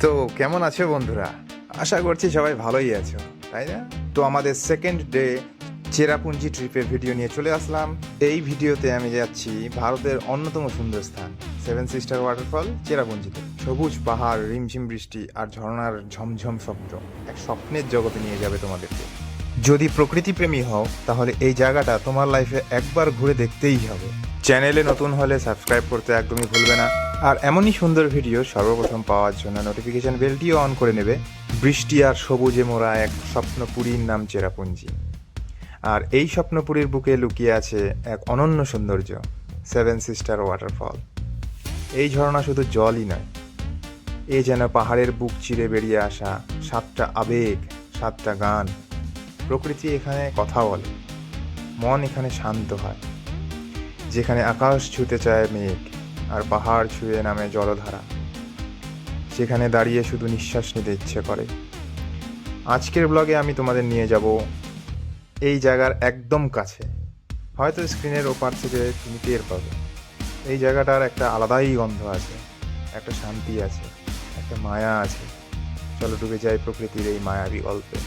তো কেমন আছো বন্ধুরা? আশা করছি সবাই ভালোই আছো, তাই না? তো আমাদের সেকেন্ড ডে চেরাপুঞ্জি ট্রিপের ভিডিও নিয়ে চলে আসলাম। এই ভিডিওতে আমি যাচ্ছি ভারতের অন্যতম সুন্দর স্থান সেভেন সিস্টার ওয়াটারফল চেরাপুঞ্জিতে। সবুজ পাহাড়, রিমঝিম বৃষ্টি আর ঝর্ণার ঝমঝম শব্দ এক স্বপ্নের জগতে নিয়ে যাবে তোমাদেরকে। যদি প্রকৃতি প্রেমী হও তাহলে এই জায়গাটা তোমার লাইফে একবার ঘুরে দেখতেই হবে। চ্যানেলে নতুন হলে সাবস্ক্রাইব করতে একদমই ভুলবে না। আর এমনই সুন্দর ভিডিও সর্বপ্রথম পাওয়ার জন্য নোটিফিকেশন বেলটিও অন করে নেবে। বৃষ্টি আর সবুজে মোড়া এক স্বপ্নপুরীর নাম চেরাপুঞ্জি। আর এই স্বপ্নপুরীর বুকে লুকিয়ে আছে এক অনন্য সৌন্দর্য, সেভেন সিস্টার ওয়াটারফল। এই ঝর্ণা শুধু জলই নয়, এ যেন পাহাড়ের বুক চিরে বেরিয়ে আসা সাতটা আবেগ, সাতটা গান। প্রকৃতি এখানে কথা বলে, মন এখানে শান্ত হয়। যেখানে আকাশ ছুঁতে চায় মেঘ আর পাহাড় ছুঁয়ে নামে জলধারা, সেখানে দাঁড়িয়ে শুধু নিঃশ্বাস নিতে ইচ্ছে করে। আজকের ব্লগে আমি তোমাদের নিয়ে যাব এই জায়গার একদম কাছে। হয়তো স্ক্রিনের ওপার থেকে তুমি টের পাবে এই জায়গাটার একটা আলাদাই গন্ধ আছে, একটা শান্তি আছে, একটা মায়া আছে। চলো ডুবে যাই প্রকৃতির এই মায়াবী গল্পে।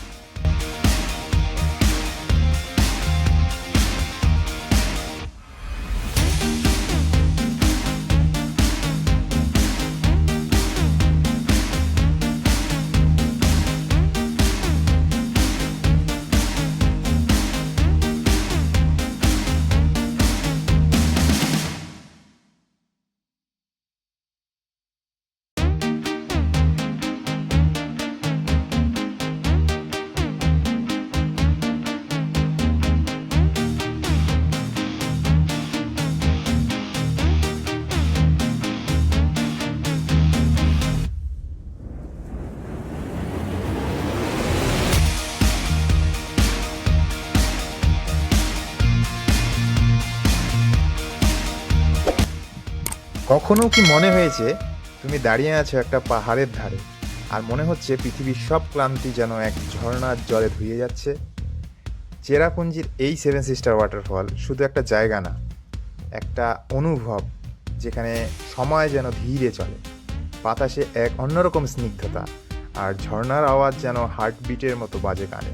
কখনো কি মনে হয়েছে তুমি দাঁড়িয়ে আছো একটা পাহাড়ের ধারে আর মনে হচ্ছে পৃথিবীর সব ক্লান্তি যেন এক ঝর্ণার জলে ধুয়ে যাচ্ছে? চেরাপুঞ্জির এই সেভেন সিস্টার ওয়াটারফল শুধু একটা জায়গা না, একটা অনুভব, যেখানে সময় যেন ধীরে চলে, বাতাসে এক অন্যরকম স্নিগ্ধতা, আর ঝর্ণার আওয়াজ যেন হার্টবিটের মতো বাজে কানে।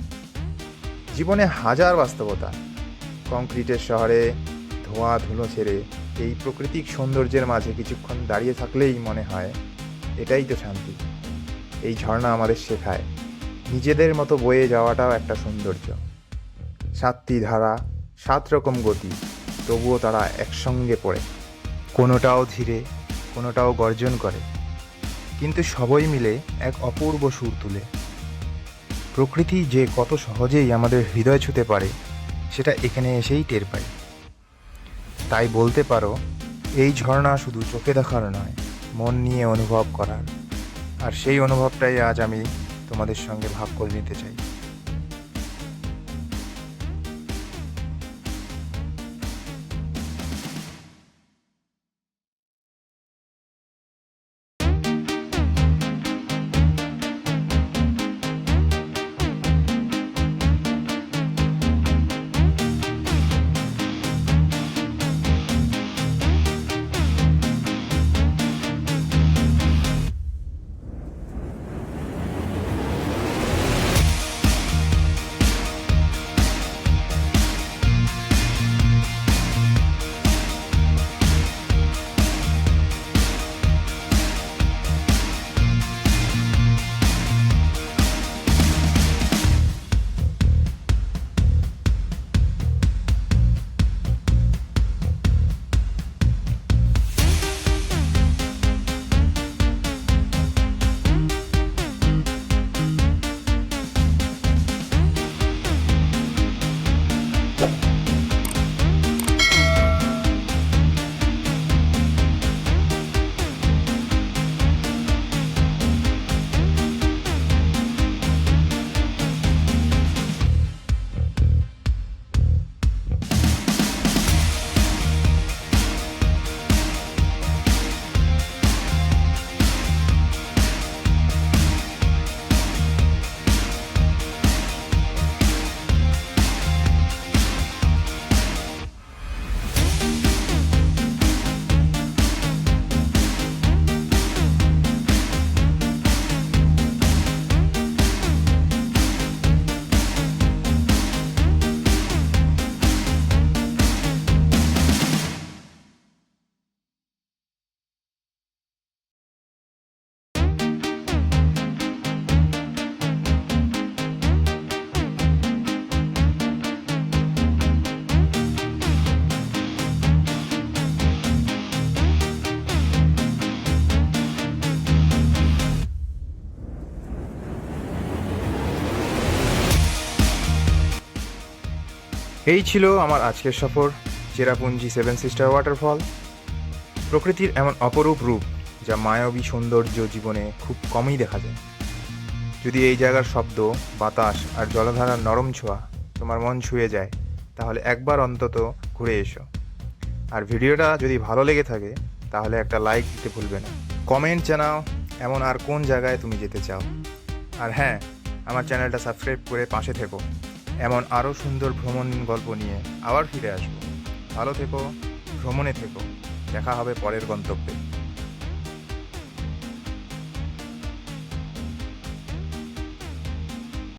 জীবনে হাজার বাস্তবতা, কংক্রিটের শহরে ধোঁয়া ধুলো ছেড়ে এই প্রাকৃতিক সৌন্দর্যের মাঝে কিছুক্ষণ দাঁড়িয়ে থাকলেই মনে হয় এটাই তো শান্তি। এই ঝর্ণা আমাদের শেখায় নিজেদের মতো বয়ে যাওয়াটাও একটা সৌন্দর্য। সাতটি ধারা, সাত রকম গতি, তবুও তারা একসঙ্গে পড়ে, কোনোটাও ধীরে, কোনোটাও গর্জন করে, কিন্তু সবই মিলে এক অপূর্ব সুর তুলে। প্রকৃতি যে কত সহজেই আমাদের হৃদয় ছুঁতে পারে সেটা এখানে এসেই টের পাই। তাই বলতে পারো এই ঝর্ণা শুধু চোখে দেখার নয়, মন নিয়ে অনুভব করার। আর সেই অনুভবটাই আজ আমি তোমাদের সঙ্গে ভাগ করে নিতে চাই। এই ছিল আমার আজকের সফর চেরাপুঞ্জি 7 সিস্টার ওয়াটারফল। প্রকৃতির এমন অপরূপ রূপ যা মায়াবী সৌন্দর্য জীবনে খুব কমই দেখা যায়। যদি এই জায়গার শব্দ, বাতাস আর জলধারার নরম ছোঁয়া তোমার মন ছুঁয়ে যায়, তাহলে একবার অন্তত ঘুরে এসো। আর ভিডিওটা যদি ভালো লেগে থাকে তাহলে একটা লাইক দিতে ভুলবে না। কমেন্ট জানাও এমন আর কোন জায়গায় তুমি যেতে চাও। আর হ্যাঁ, আমার চ্যানেলটা সাবস্ক্রাইব করে পাশে থেকো। এমন আরও সুন্দর ভ্রমণ গল্প নিয়ে আবার ফিরে আসবো। ভালো থেকো, ভ্রমণে থেকো। দেখা হবে পরের গন্তব্যে।